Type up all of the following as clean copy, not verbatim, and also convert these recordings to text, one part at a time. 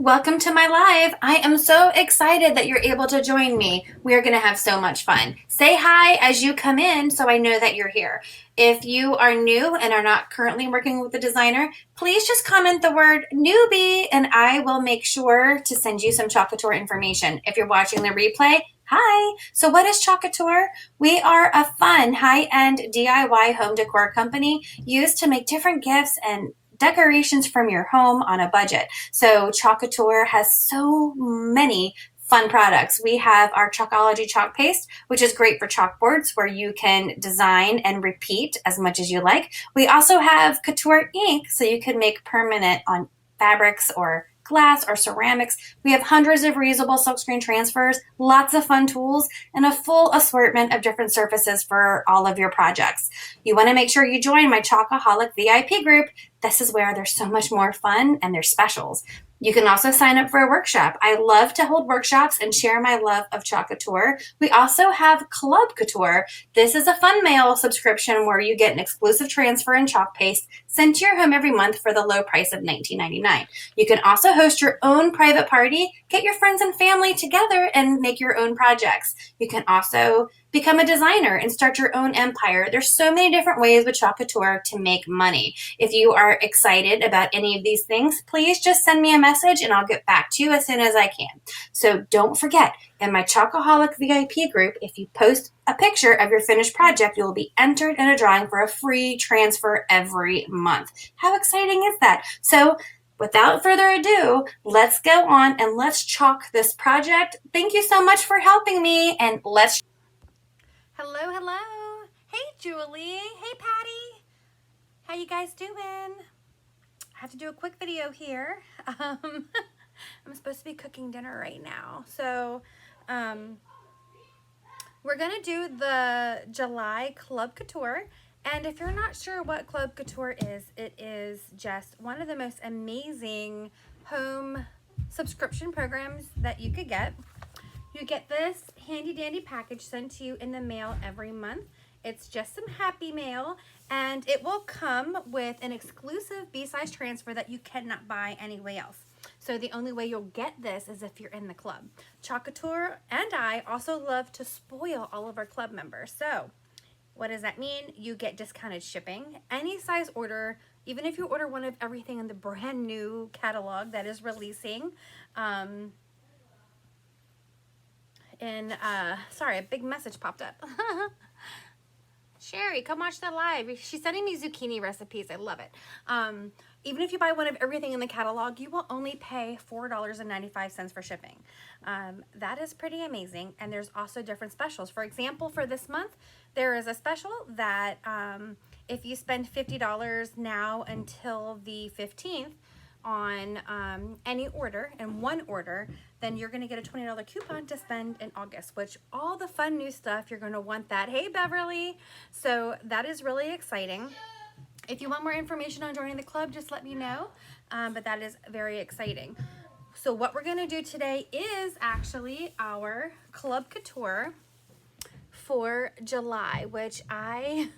Welcome to my live. I am so excited that you're able to join me. We are going to have so much fun. Say hi as you come in so I know that you're here. If you are new and are not currently working with a designer, please just comment the word newbie and I will make sure to send you some Club Couture information. If you're watching the replay, hi. So what is Club Couture? We are a fun, high-end DIY home decor company used to make different gifts and decorations from your home on a budget. So Club Couture has so many fun products. We have our Chalkology chalk paste, which is great for chalkboards where you can design and repeat as much as you like. We also have Couture ink, so you can make permanent on fabrics or glass or ceramics. We have hundreds of reusable silkscreen transfers, lots of fun tools, and a full assortment of different surfaces for all of your projects. You want to make sure you join my Chalkaholic VIP group. This is where there's so much more fun and there's specials. You can also sign up for a workshop. I love to hold workshops and share my love of Club Couture. We also have Club Couture. This is a fun mail subscription where you get an exclusive transfer and chalk paste sent to your home every month for the low price of $19.99. You can also host your own private party, get your friends and family together and make your own projects. You can also become a designer and start your own empire. There's so many different ways with Club Couture to make money. If you are excited about any of these things, please just send me a message and I'll get back to you as soon as I can. So don't forget, in my Chalkaholic VIP group, if you post a picture of your finished project, you will be entered in a drawing for a free transfer every month. How exciting is that? So without further ado, let's go on and let's chalk this project. Thank you so much for helping me, and let's. Hello, hello. Hey, Julie. Hey, Patty. How you guys doing? I have to do a quick video here. I'm supposed to be cooking dinner right now. So, we're going to do the July Club Couture. And if you're not sure what Club Couture is, it is just one of the most amazing home subscription programs that you could get. You get this handy dandy package sent to you in the mail every month. It's just some happy mail, and it will come with an exclusive B-size transfer that you cannot buy anywhere else. So the only way you'll get this is if you're in the club. Club Couture and I also love to spoil all of our club members. So what does that mean? You get discounted shipping. Any size order, even if you order one of everything in the brand new catalog that is releasing, sorry, a big message popped up. Sherry, come watch the live. She's sending me zucchini recipes. I love it. Even if you buy one of everything in the catalog, you will only pay $4.95 for shipping. That is pretty amazing. And there's also different specials. For example, for this month, there is a special that if you spend $50 now until the 15th, on any order and one order, then you're going to get a $20 coupon to spend in August, which all the fun new stuff, you're going to want that. Hey, Beverly. So that is really exciting. If you want more information on joining the club, just let me know. But that is very exciting. So what we're going to do today is actually our Club Couture for July, which I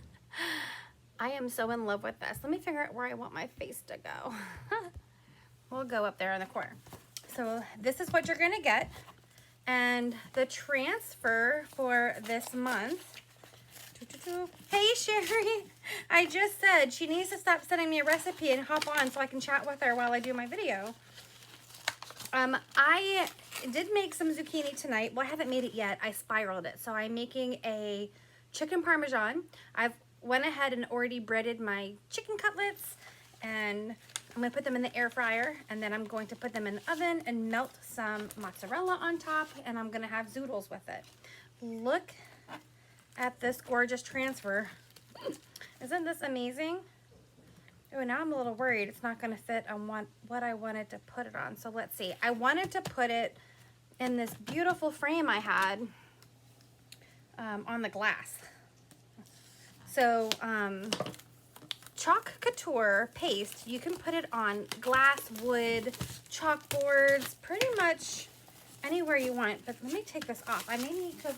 am so in love with this. Let me figure out where I want my face to go. We'll go up there in the corner. So this is what you're going to get. And the transfer for this month. Hey, Sherry. I just said she needs to stop sending me a recipe and hop on so I can chat with her while I do my video. I did make some zucchini tonight. Well, I haven't made it yet. I spiraled it. So I'm making a chicken Parmesan. I've went ahead and already breaded my chicken cutlets, and I'm going to put them in the air fryer, and then I'm going to put them in the oven and melt some mozzarella on top, and I'm going to have zoodles with it. Look at this gorgeous transfer. Isn't this amazing? Oh, now I'm a little worried it's not going to fit on what I wanted to put it on. So let's see. I wanted to put it in this beautiful frame I had on the glass. So, Club Couture paste, you can put it on glass, wood, chalkboards, pretty much anywhere you want. But let me take this off. I may need to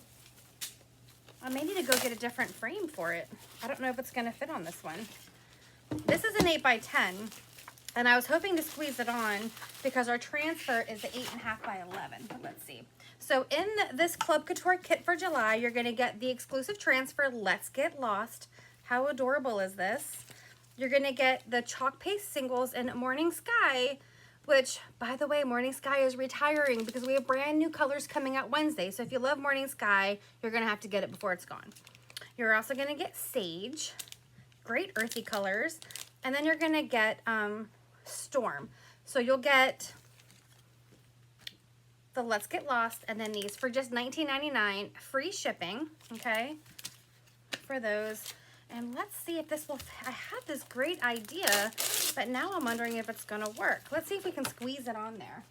go get a different frame for it. I don't know if it's going to fit on this one. This is an 8x10. And I was hoping to squeeze it on because our transfer is the 8.5 by 11. But let's see. So in this Club Couture kit for July, you're going to get the exclusive transfer, Let's Get Lost. How adorable is this? You're going to get the chalk paste singles in Morning Sky, which, by the way, Morning Sky is retiring because we have brand new colors coming out Wednesday. So if you love Morning Sky, you're going to have to get it before it's gone. You're also going to get Sage, great earthy colors, and then you're going to get Storm. So you'll get the Let's Get Lost and then these for just $19.99, free shipping, okay, for those. And let's see if this will, I had this great idea, but now I'm wondering if it's gonna work. Let's see if we can squeeze it on there.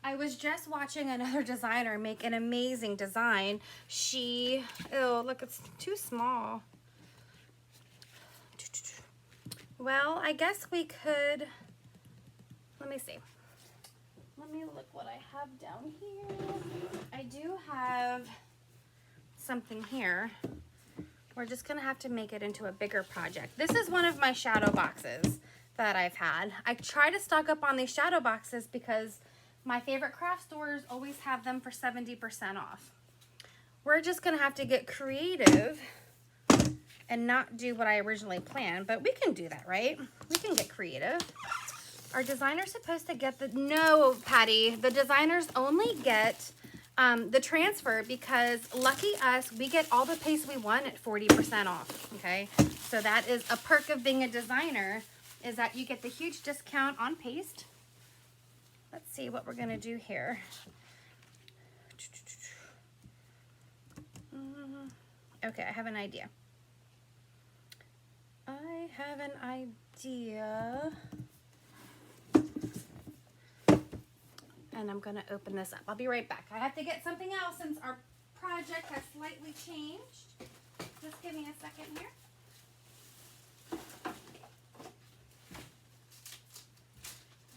I was just watching another designer make an amazing design. She, oh, look, it's too small. Well, I guess we could, let me see. Let me look what I have down here. I do have something here. We're just gonna have to make it into a bigger project. This is one of my shadow boxes that I've had. I try to stock up on these shadow boxes because my favorite craft stores always have them for 70% off. We're just gonna have to get creative and not do what I originally planned, but we can do that, right? We can get creative. Our designer's supposed to get the, no, Patty, the designers only get the transfer because lucky us, we get all the paste we want at 40% off, okay? So that is a perk of being a designer, is that you get the huge discount on paste. Let's see what we're gonna do here. Okay, I have an idea. And I'm gonna open this up. I'll be right back. I have to get something else since our project has slightly changed. Just give me a second here.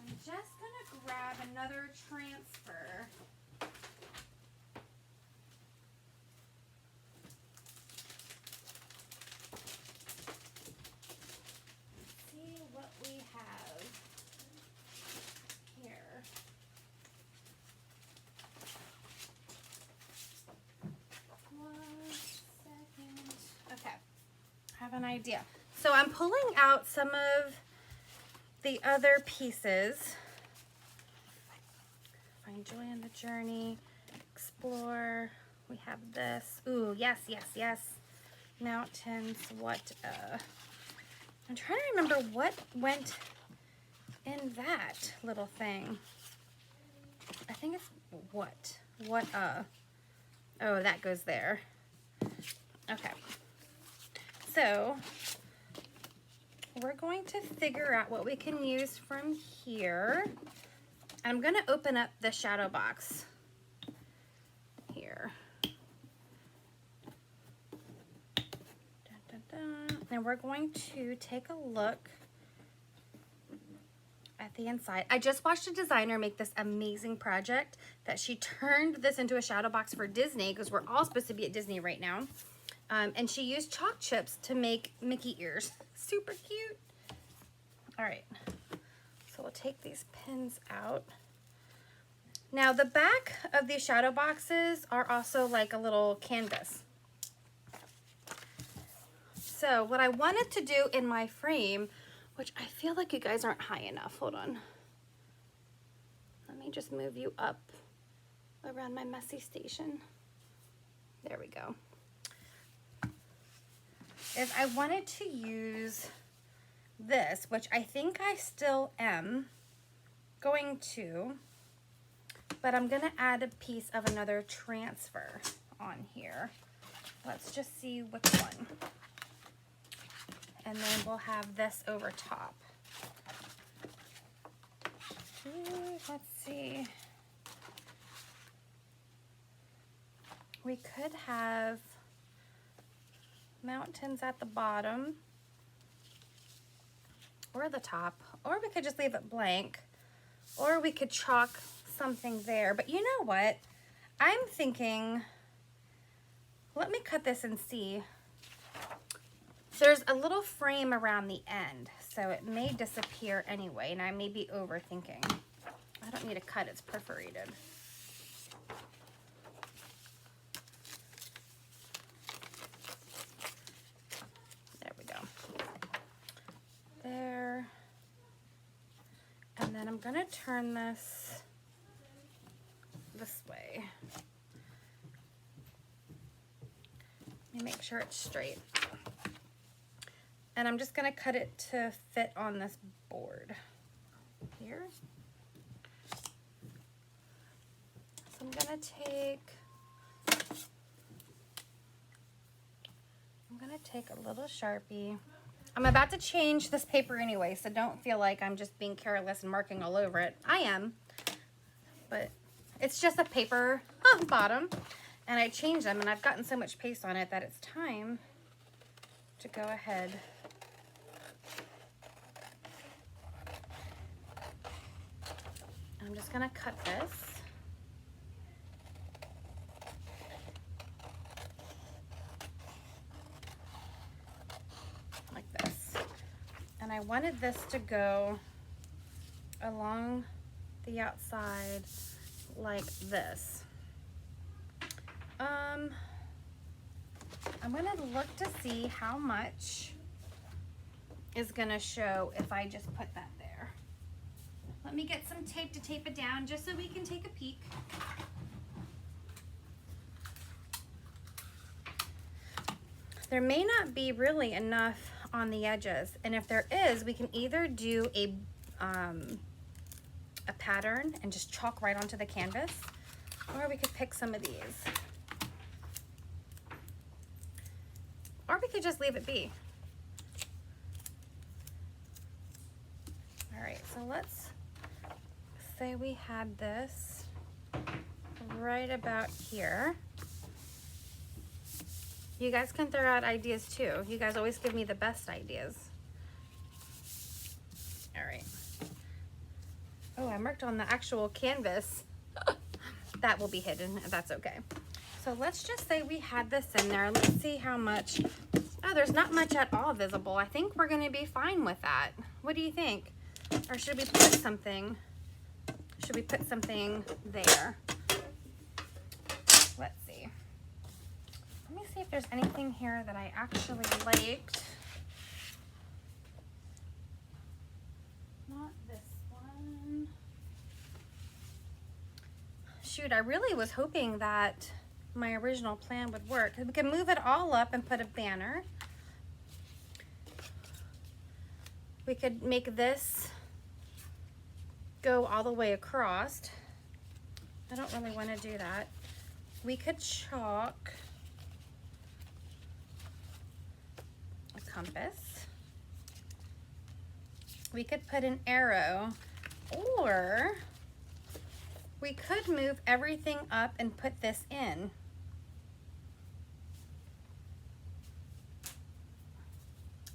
I'm just gonna grab another transfer. See what we have here. Okay, I have an idea. So I'm pulling out some of the other pieces. Find joy in the journey, explore. We have this. Ooh, yes, yes, yes. Mountains. What? I'm trying to remember what went in that little thing. I think it's what? What? Oh, that goes there. Okay. So we're going to figure out what we can use from here. I'm going to open up the shadow box here. Dun, dun, dun. And we're going to take a look at the inside. I just watched a designer make this amazing project that she turned this into a shadow box for Disney because we're all supposed to be at Disney right now. And she used chalk chips to make Mickey ears. Super cute. All right, so we'll take these pins out. Now the back of these shadow boxes are also like a little canvas. So what I wanted to do in my frame, which I feel like you guys aren't high enough. Hold on. Let me just move you up around my messy station. There we go. Is I wanted to use this, which I think I still am going to, but I'm gonna add a piece of another transfer on here. Let's just see which one. And then we'll have this over top. Ooh, let's see. We could have mountains at the bottom or the top, or we could just leave it blank, or we could chalk something there. But you know what? I'm thinking, let me cut this and see. there's a little frame around the end, so it may disappear anyway, and I may be overthinking. I don't need a cut, it's perforated. There we go. There. And then I'm gonna turn this way. Let me make sure it's straight. And I'm just gonna cut it to fit on this board here. So I'm gonna take a little Sharpie. I'm about to change this paper anyway, so don't feel like I'm just being careless and marking all over it. I am, but it's just a paper bottom, and I changed them, and I've gotten so much paste on it that it's time to go ahead I'm just gonna cut this. Like this. And I wanted this to go along the outside like this. I'm gonna look to see how much is gonna show if I just put that there. Let me get some tape to tape it down just so we can take a peek. There may not be really enough on the edges, and if there is, we can either do a pattern and just chalk right onto the canvas, or we could pick some of these. Or we could just leave it be. All right, so let's say we had this right about here. You guys can throw out ideas too. You guys always give me the best ideas. All right. Oh, I marked on the actual canvas. That will be hidden, that's okay. So let's just say we had this in there. Let's see how much. Oh, there's not much at all visible. I think we're gonna be fine with that. What do you think? Or should we put something? Should we put something there? Let's see. Let me see if there's anything here that I actually liked. Not this one. Shoot, I really was hoping that my original plan would work. We could move it all up and put a banner. We could make this go all the way across. I don't really want to do that. We could chalk a compass. We could put an arrow, or we could move everything up and put this in.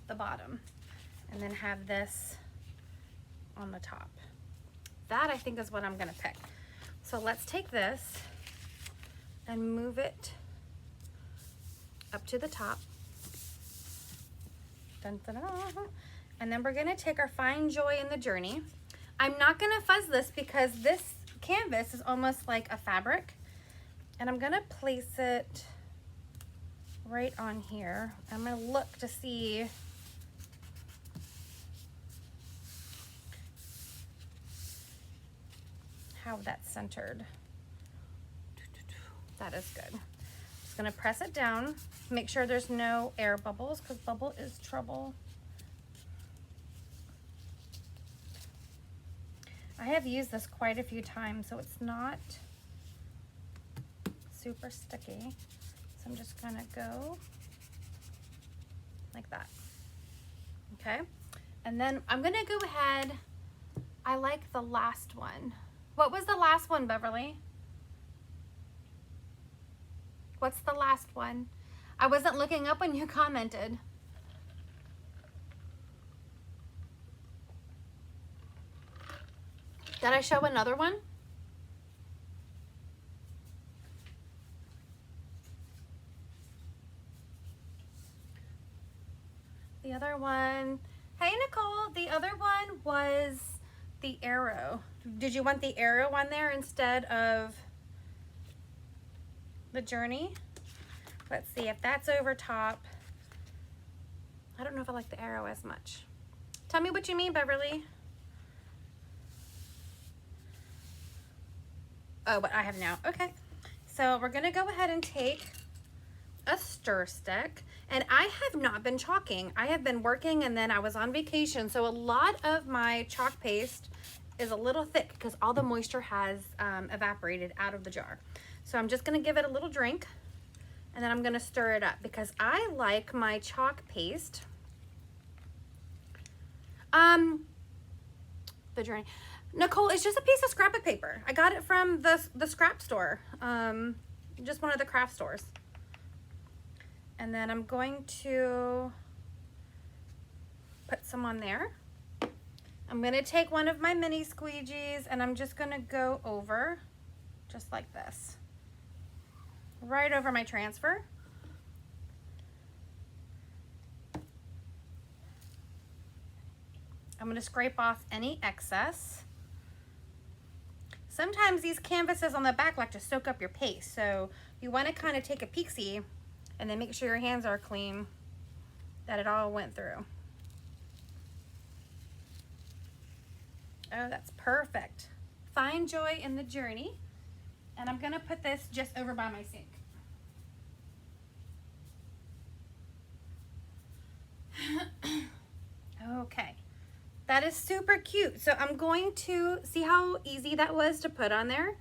The bottom, and then have this on the top. That I think is what I'm gonna pick. So let's take this and move it up to the top. Dun, dun, dun, dun. And then we're gonna take our Find Joy in the Journey. I'm not gonna fuzz this because this canvas is almost like a fabric, and I'm gonna place it right on here. I'm gonna look to see how that's centered. That is good. Just gonna press it down, make sure there's no air bubbles, because bubble is trouble. I have used this quite a few times, so it's not super sticky. So I'm just gonna go like that. Okay, and then I'm gonna go ahead. I like the last one. What was the last one, Beverly? What's the last one? I wasn't looking up when you commented. Did I show another one? Hey, Nicole. The other one was the arrow. Did you want the arrow on there instead of the journey? Let's see if that's over top. I don't know if I like the arrow as much. Tell me what you mean, Beverly. Oh, what I have now. Okay. So we're going to go ahead and take a stir stick. And I have not been chalking. I have been working and then I was on vacation. So a lot of my chalk paste is a little thick because all the moisture has evaporated out of the jar. So I'm just going to give it a little drink and then I'm going to stir it up because I like my chalk paste. The journey. Nicole, it's just a piece of scrapbook paper. I got it from the scrap store. Just one of the craft stores. And then I'm going to put some on there. I'm going to take one of my mini squeegees and I'm just going to go over just like this. Right over my transfer. I'm going to scrape off any excess. Sometimes these canvases on the back like to soak up your paste, so you want to kind of take a peek-see and then make sure your hands are clean, that it all went through. Oh, that's perfect. Find joy in the journey. And I'm going to put this just over by my sink. Okay. That is super cute. So I'm going to see how easy that was to put on there.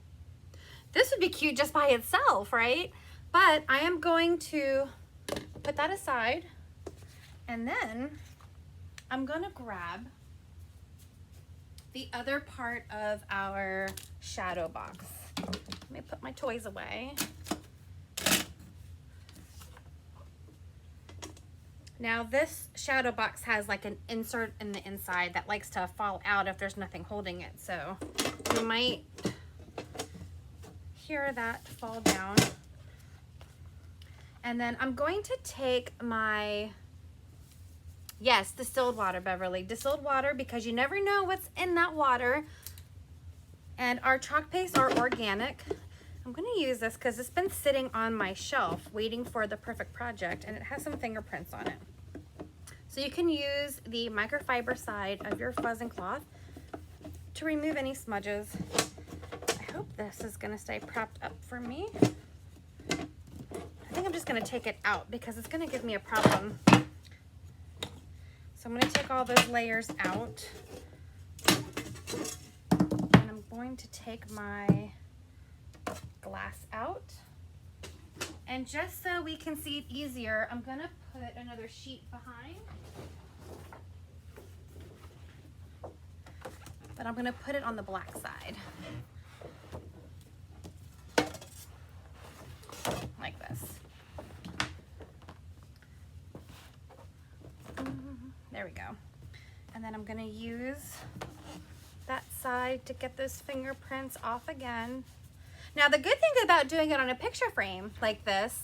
This would be cute just by itself, right? But I am going to put that aside. And then I'm going to grab the other part of our shadow box. Let me put my toys away. Now this shadow box has like an insert in the inside that likes to fall out if there's nothing holding it. So you might hear that fall down. And then I'm going to take my, yes, distilled water, Beverly. Distilled water, because you never know what's in that water. And our chalk pastes are organic. I'm going to use this because it's been sitting on my shelf waiting for the perfect project, and it has some fingerprints on it. So you can use the microfiber side of your fuzzing cloth to remove any smudges. I hope this is going to stay propped up for me. I think I'm just going to take it out because it's going to give me a problem. So I'm going to take all those layers out. And I'm going to take my glass out. And just so we can see it easier, I'm going to put another sheet behind. But I'm going to put it on the black side. Like this. There we go. And then I'm going to use that side to get those fingerprints off again. Now the good thing about doing it on a picture frame like this,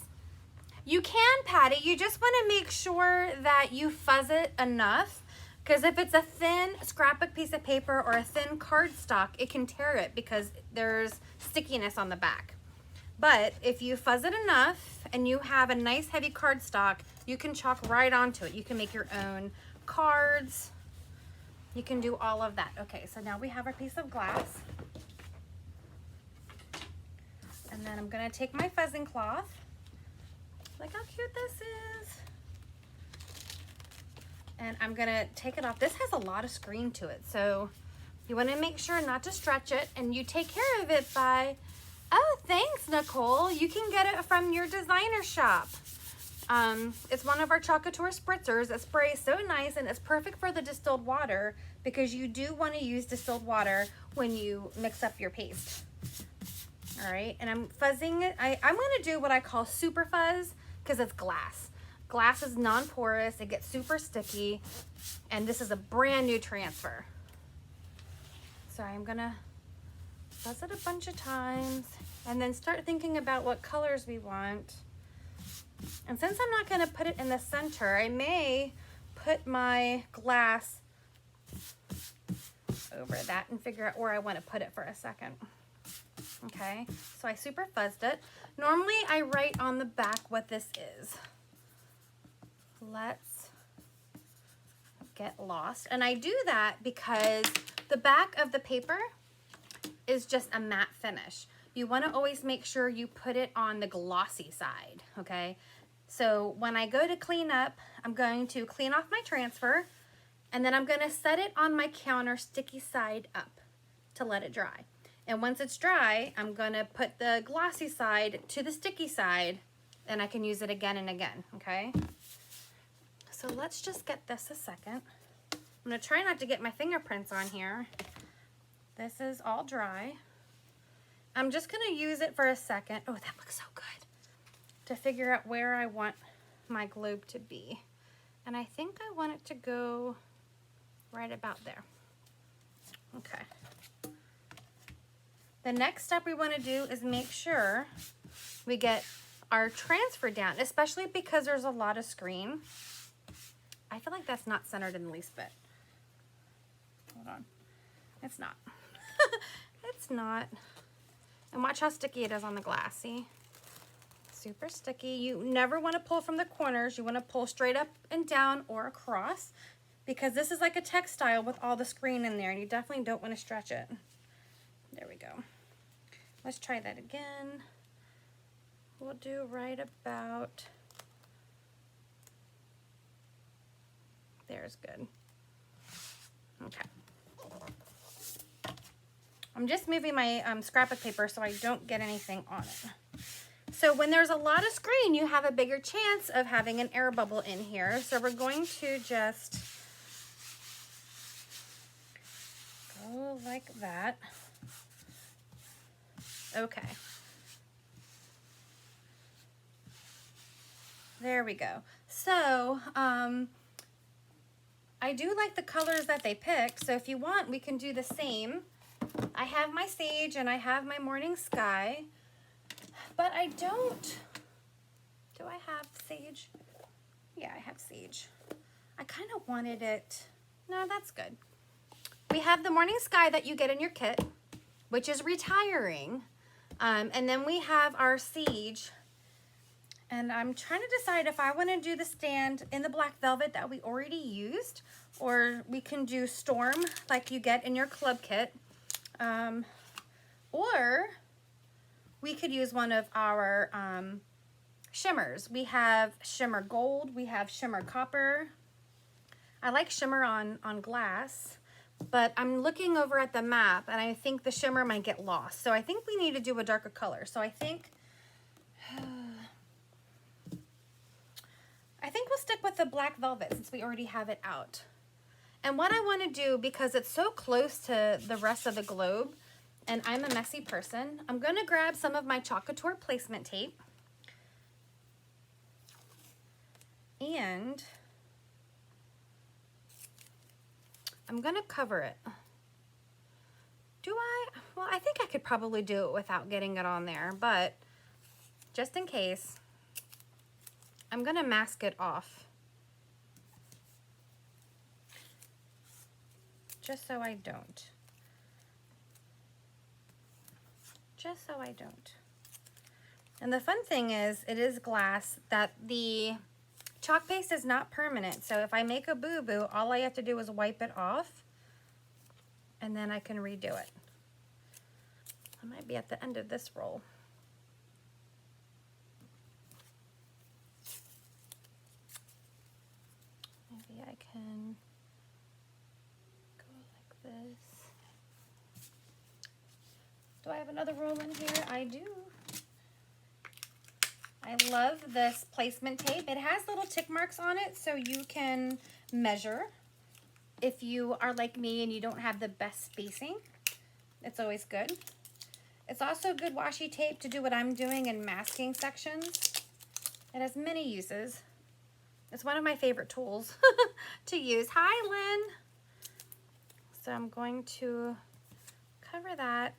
you can pat it. You just want to make sure that you fuzz it enough, because if it's a thin scrapbook piece of paper or a thin cardstock, it can tear it because there's stickiness on the back. But if you fuzz it enough and you have a nice heavy cardstock, you can chalk right onto it. You can make your own cards. You can do all of that. Okay, so now we have our piece of glass. And then I'm going to take my fuzzing cloth. Look how cute this is. And I'm going to take it off. This has a lot of screen to it, so you want to make sure not to stretch it, and you take care of it by, oh, thanks, Nicole. You can get it from your designer shop. It's one of our Club Couture spritzers. It sprays so nice, and it's perfect for the distilled water because you do want to use distilled water when you mix up your paste. All right, and I'm fuzzing it. I'm going to do what I call super fuzz because it's glass. Glass is non-porous. It gets super sticky, and this is a brand new transfer. So I'm going to fuzz it a bunch of times and then start thinking about what colors we want. And since I'm not going to put it in the center, I may put my glass over that and figure out where I want to put it for a second. Okay, so I super fuzzed it. Normally I write on the back what this is. Let's get lost. And I do that because the back of the paper is just a matte finish. You want to always make sure you put it on the glossy side, okay? So when I go to clean up, I'm going to clean off my transfer, and then I'm going to set it on my counter sticky side up to let it dry. And once it's dry, I'm going to put the glossy side to the sticky side, and I can use it again and again, okay? So let's just get this a second. I'm going to try not to get my fingerprints on here. This is all dry. I'm just going to use it for a second. Oh, that looks so good. To figure out where I want my globe to be. And I think I want it to go right about there. Okay. The next step we want to do is make sure we get our transfer down, especially because there's a lot of screen. I feel like that's not centered in the least bit. Hold on. It's not. It's not. And watch how sticky it is on the glass, see? Super sticky. You never want to pull from the corners. You want to pull straight up and down or across, because this is like a textile with all the screen in there, and you definitely don't want to stretch it. There we go. Let's try that again. We'll do right about, there's good. Okay. I'm just moving my scrap of paper so I don't get anything on it. So when there's a lot of screen, you have a bigger chance of having an air bubble in here. So we're going to just go like that. Okay. There we go. So, I do like the colors that they pick. So if you want, we can do the same. I have my sage and I have my morning sky, but I don't, do I have sage? Yeah, I have sage. I kind of wanted it, no, that's good. We have the morning sky that you get in your kit, which is retiring. And then we have our sage, and I'm trying to decide if I want to do the stand in the black velvet that we already used, or we can do storm like you get in your club kit. Or we could use one of our shimmers. We have shimmer gold, we have shimmer copper. I like shimmer on glass, but I'm looking over at the map and I think the shimmer might get lost. So I think we need to do a darker color. So I think we'll stick with the black velvet since we already have it out. And what I want to do, because it's so close to the rest of the globe, and I'm a messy person, I'm going to grab some of my Club Couture placement tape. And I'm going to cover it. Do I? Well, I think I could probably do it without getting it on there, but just in case, I'm going to mask it off. Just so I don't. Just so I don't. And the fun thing is, it is glass, that the chalk paste is not permanent. So if I make a boo-boo, all I have to do is wipe it off, and then I can redo it. I might be at the end of this roll. Maybe I can this. Do I have another roll in here? I do. I love this placement tape. It has little tick marks on it so you can measure if you are like me and you don't have the best spacing. It's always good. It's also good washi tape to do what I'm doing in masking sections. It has many uses. It's one of my favorite tools to use. Hi, Lynn. So I'm going to cover that.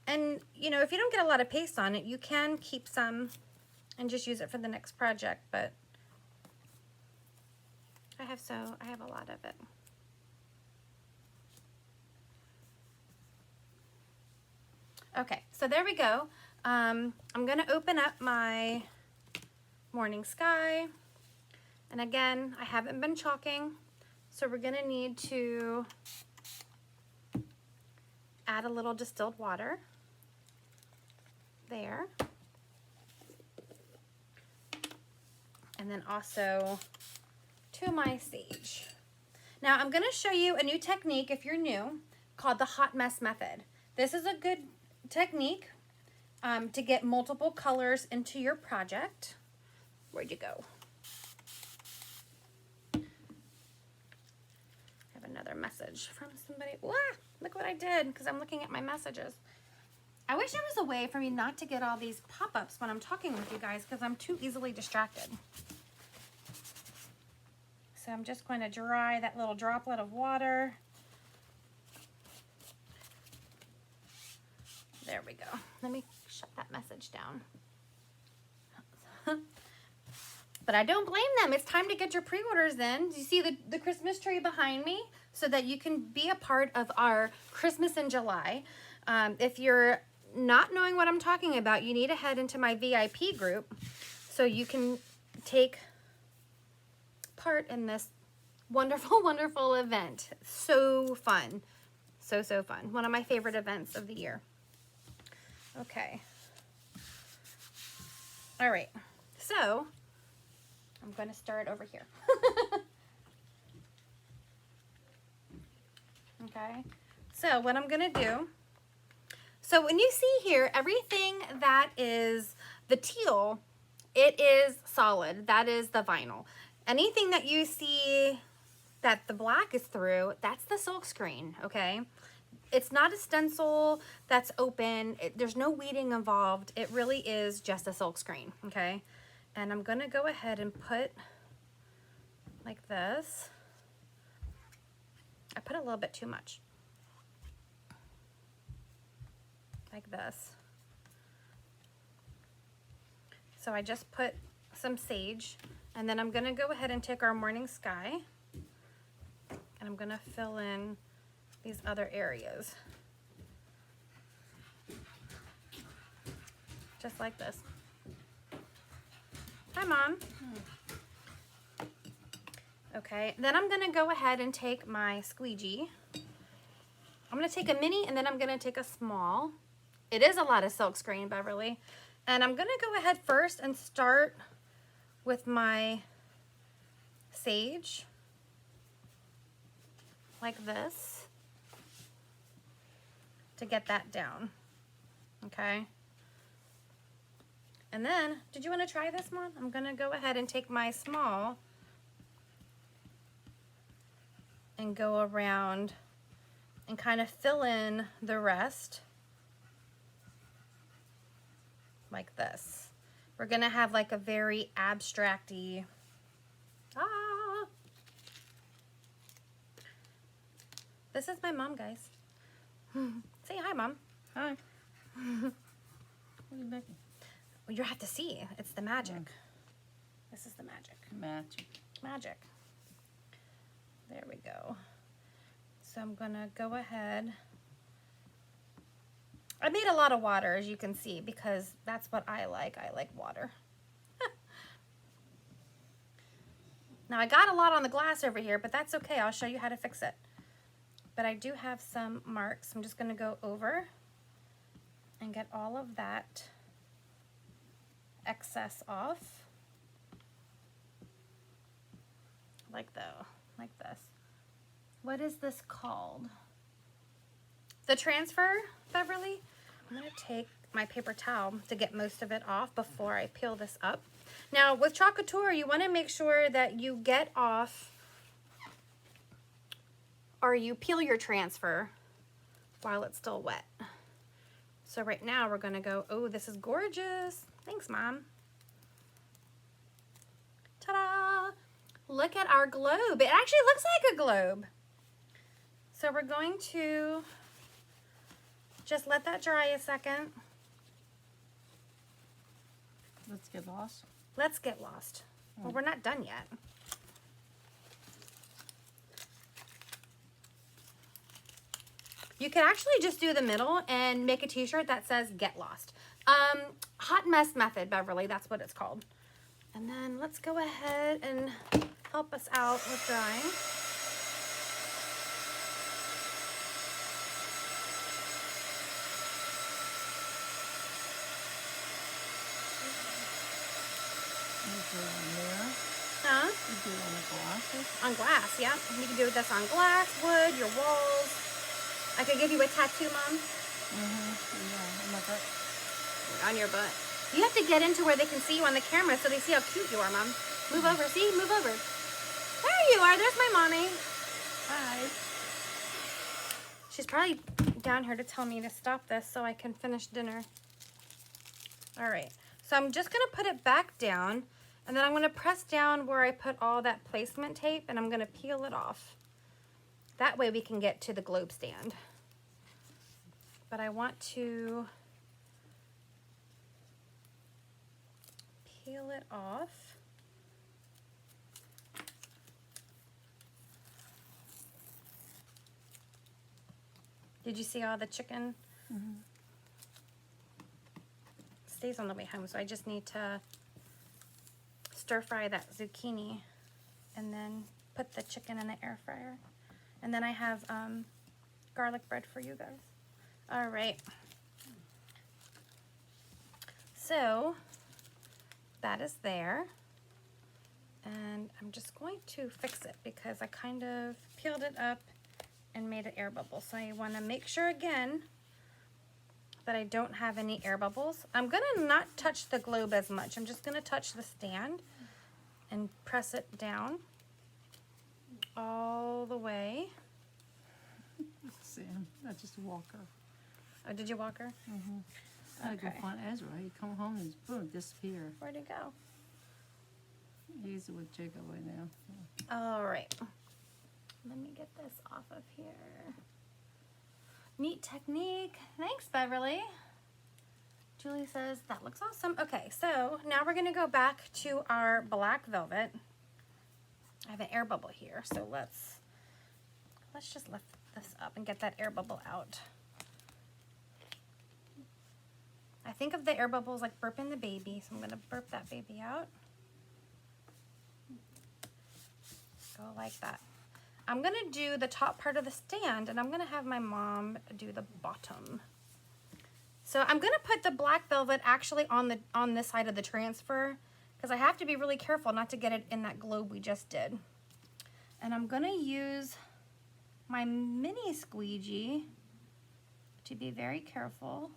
And, you know, if you don't get a lot of paste on it, you can keep some and just use it for the next project. But I have a lot of it. Okay, so there we go. I'm gonna open up my morning sky. And again, I haven't been chalking, so we're gonna need to add a little distilled water there. And then also to my sage. Now I'm gonna show you a new technique if you're new called the hot mess method. This is a good technique to get multiple colors into your project. Where'd you go? I have another message from somebody. Wow, look what I did because I'm looking at my messages. I wish there was a way for me not to get all these pop-ups when I'm talking with you guys because I'm too easily distracted. So I'm just going to dry that little droplet of water. There we go. Let me shut that message down. But I don't blame them. It's time to get your pre-orders in. Do you see the Christmas tree behind me? So that you can be a part of our Christmas in July. If you're not knowing what I'm talking about, you need to head into my VIP group so you can take part in this wonderful, wonderful event. So fun. So fun. One of my favorite events of the year. Okay. All right. So I'm going to start over here. Okay. So what I'm going to do, so when you see here, everything that is the teal, it is solid. That is the vinyl. Anything that you see that the black is through, that's the silk screen, okay? It's not a stencil that's open. There's no weeding involved. It really is just a silk screen, okay? And I'm gonna go ahead and put like this. I put a little bit too much. Like this. So I just put some sage, and then I'm gonna go ahead and take our morning sky, and I'm gonna fill in these other areas. Just like this. Hi, Mom. Okay, then I'm gonna go ahead and take my squeegee. I'm gonna take a mini and then I'm gonna take a small. It is a lot of silk screen, Beverly. And I'm gonna go ahead first and start with my sage, like this, to get that down, okay? And then, did you want to try this, Mom? I'm gonna go ahead and take my small and go around and kind of fill in the rest like this. We're gonna have like a very abstract-y, This is my mom, guys. Say hi, Mom. Hi. What are you making? Well, you have to see. It's the magic. This is the magic. Magic. Magic. There we go. So I'm gonna go ahead. I made a lot of water, as you can see, because that's what I like. I like water. Now I got a lot on the glass over here, but that's okay. I'll show you how to fix it. But I do have some marks. I'm just gonna go over and get all of that excess off. Like this. What is this called? The transfer, Beverly? I'm gonna take my paper towel to get most of it off before I peel this up. Now with Club Couture, you wanna make sure that you get off or you peel your transfer while it's still wet. So right now we're gonna go, oh, this is gorgeous. Thanks, Mom. Ta-da! Look at our globe. It actually looks like a globe. So we're going to just let that dry a second. Let's get lost. Let's get lost. Well, we're not done yet. You could actually just do the middle and make a t-shirt that says get lost. Hot mess method, Beverly, that's what it's called. And then let's go ahead and help us out with drying. Huh? You do it on the glasses? On glass, yeah. You can do this on glass, wood, your walls. I could give you a tattoo, Mom. Yeah, on my butt. On your butt. You have to get into where they can see you on the camera so they see how cute you are, Mom. Move over. See? Move over. There you are. There's my mommy. Hi. She's probably down here to tell me to stop this so I can finish dinner. All right. So I'm just going to put it back down, and then I'm going to press down where I put all that placement tape, and I'm going to peel it off. That way we can get to the globe stand. But I want to peel it off. Did you see all the chicken? Stays on the way home, so I just need to stir fry that zucchini and then put the chicken in the air fryer. And then I have garlic bread for you guys. All right. So that is there. And I'm just going to fix it because I kind of peeled it up and made an air bubble. So I want to make sure again that I don't have any air bubbles. I'm going to not touch the globe as much. I'm just going to touch the stand and press it down all the way. Sam, that's just a walker. Oh, did you walk her? I go Okay. find Ezra. He come home and boom, disappear. Where'd he go? He's with Jacob right now. All right. Let me get this off of here. Neat technique. Thanks, Beverly. Julie says, that looks awesome. Okay, so now we're going to go back to our black velvet. I have an air bubble here, so let's just lift this up and get that air bubble out. I think of the air bubbles like burping the baby, so I'm going to burp that baby out. Go like that. I'm going to do the top part of the stand, and I'm going to have my mom do the bottom. So I'm going to put the black velvet actually on this side of the transfer because I have to be really careful not to get it in that globe we just did. And I'm going to use my mini squeegee to be very careful.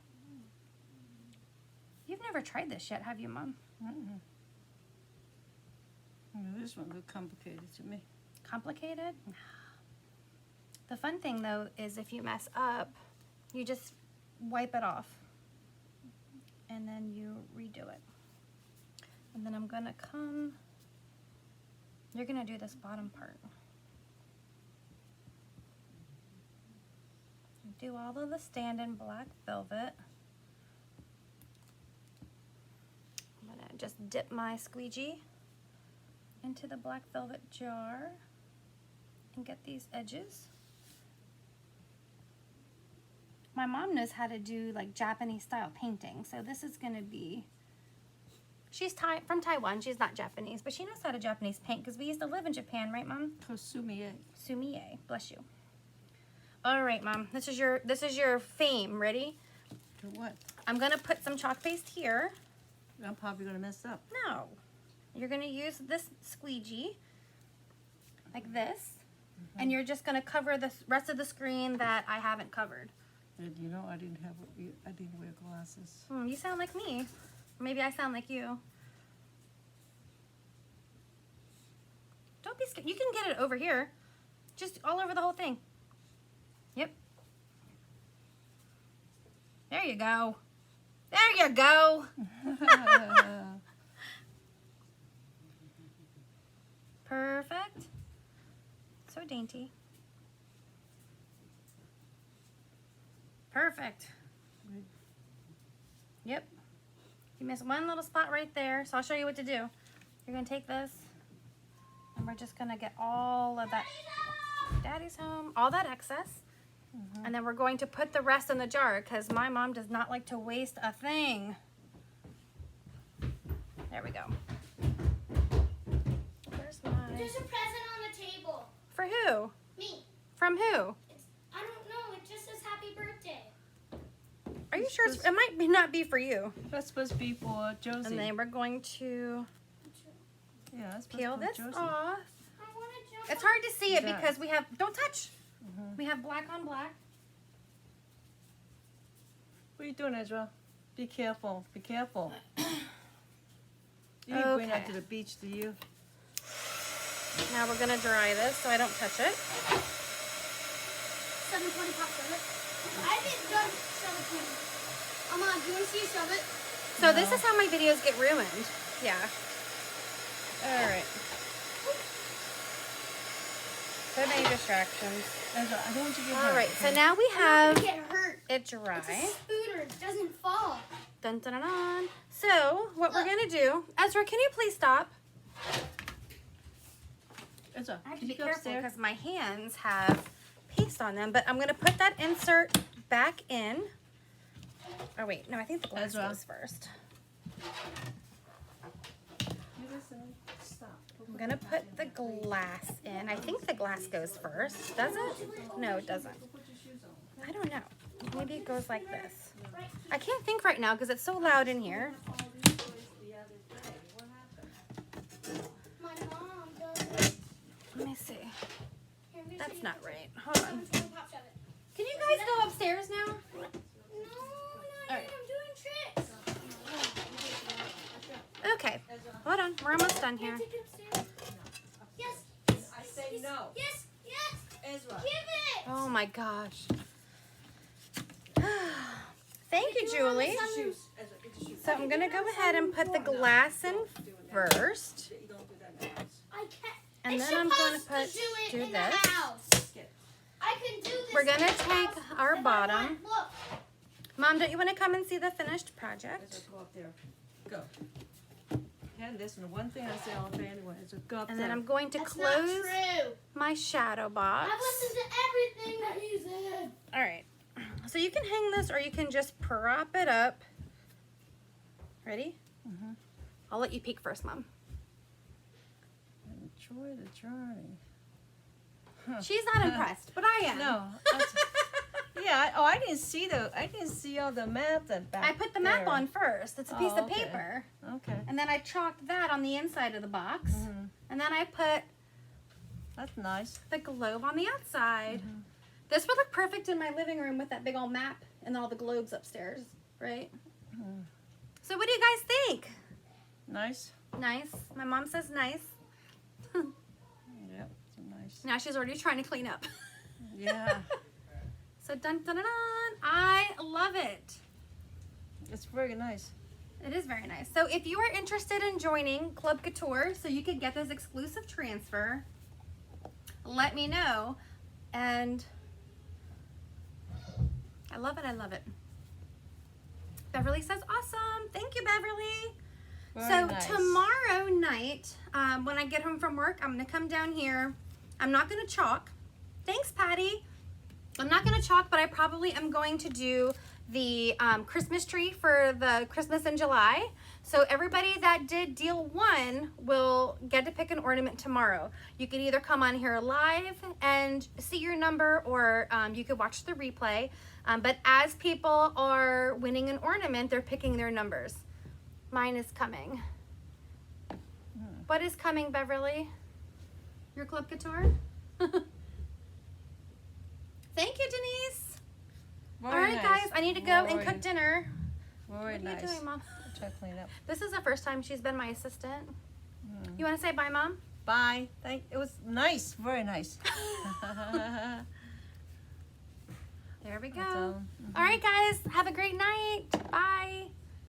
You've never tried this yet, have you, Mom? This one look complicated to me. Complicated? The fun thing though is if you mess up, you just wipe it off and then you redo it. And then I'm gonna come, you're gonna do this bottom part. Do all of the stand in black velvet. I'm gonna just dip my squeegee into the black velvet jar and get these edges. My mom knows how to do like Japanese style painting, so this is gonna be, she's from Taiwan, she's not Japanese, but she knows how to Japanese paint because we used to live in Japan, right, Mom? Kosumiye. Sumiye, bless you. All right, Mom, this is your fame. Ready? For what? I'm gonna put some chalk paste here. I'm probably gonna mess up. No, you're gonna use this squeegee like this, and you're just gonna cover the rest of the screen that I haven't covered. And you know, I didn't wear glasses. You sound like me. Maybe I sound like you. Don't be scared. You can get it over here. Just all over the whole thing. Yep. There you go. There you go. Perfect. So dainty. Perfect. Yep. You missed one little spot right there, so I'll show you what to do. You're going to take this, and we're just going to get all of that, Daddy's home, all that excess, And then we're going to put the rest in the jar because my mom does not like to waste a thing. There we go. Where's my... There's a present on the table. For who? Me. From who? I don't know. It just says happy birthday. Are you sure? It might not be for you. That's supposed to be for Josie. And then we're going to yeah, that's supposed peel to be this for Josie. off. I want to jump. It's hard to see it Yeah. because we have, don't touch. We have black on black. What are you doing, Ezra? Be careful. Be careful. You didn't bring that Okay. to the beach, do you? Now we're gonna dry this so I don't touch it. 720 pops of it. I haven't done 720. Mama, do you want to see you shove it? So this is how my videos get ruined. Yeah. All right. So many distractions. Ezra, I don't want you to get All hurt. right. So now we have Get hurt. it It's a dry. scooter. It doesn't fall. Dun dun dun dun. So what we're gonna do, Ezra, can you please stop? Ezra, I have to can be you go careful upstairs? because my hands have paste on them, but I'm gonna put that insert back in. Oh wait, no, I think the glass Ezra. goes first. You listen. Stop. I'm gonna put the glass in. I think the glass goes first. Does it? No, it doesn't. I don't know. Maybe it goes like this. I can't think right now because it's so loud in here. My mom does it. Let me see. Here, I'm gonna show That's you. not right. Hold on. 720 pops of it. Can you guys go upstairs now? No, not All yet. right. I'm doing tricks. Okay. Hold on. We're almost done here. Take it upstairs. Yes. I say no. Yes. Yes. Ezra. Give it. Oh my gosh. Thank you, Julie. Shoes. Ezra, get your shoes. So I'm gonna go ahead and put the glass in first. You don't do that now. I can't. And It's then I'm gonna supposed to do it in this. The house. I can do this. We're in gonna the take house our if I bottom. want. Look. Mom, don't you want to come and see the finished Ezra, project? go up there. Go. And listen to one thing I say all day anyway. Ezra, go up And there. then I'm going to That's not close true. my shadow box. I've listened to everything that he said. All right. So you can hang this or you can just prop it up. Ready? Mhm. I'll let you peek first, Mom. Enjoy the journey. She's not impressed, but I am. No. Yeah. I didn't see all the map that back I put the map there. on first. It's a piece Oh, of okay. paper. Okay. And then I chalked that on the inside of the box. Mhm. And then I put That's nice. the globe on the outside. This would look perfect in my living room with that big old map and all the globes upstairs, right? So what do you guys think? Nice. Nice. My mom says nice. Yep. It's nice. Now she's already trying to clean up. Yeah. So dun dun dun dun. I love it. It's very nice. It is very nice. So if you are interested in joining Club Couture so you could get this exclusive transfer, let me know. And I love it. I love it. Beverly says awesome. Thank you, Beverly. Very So nice. tomorrow night, when I get home from work, I'm gonna come down here. I'm not gonna chalk. Thanks, Patty. I'm not gonna chalk, but I probably am going to do the Christmas tree for the Christmas in July. So everybody that did deal 1 will get to pick an ornament tomorrow. You can either come on here live and see your number, or you could watch the replay. But as people are winning an ornament, they're picking their numbers. Mine is coming. What is coming, Beverly? Your Club Couture? Thank you, Denise. Very All right, nice. guys, I need to go and Very- cook dinner. Very What are nice. you doing, Mom? Try to clean up. This is the first time she's been my assistant. You want to say bye, Mom? Bye. It was nice. Very nice. There we go. That's all. All right, guys, have a great night. Bye.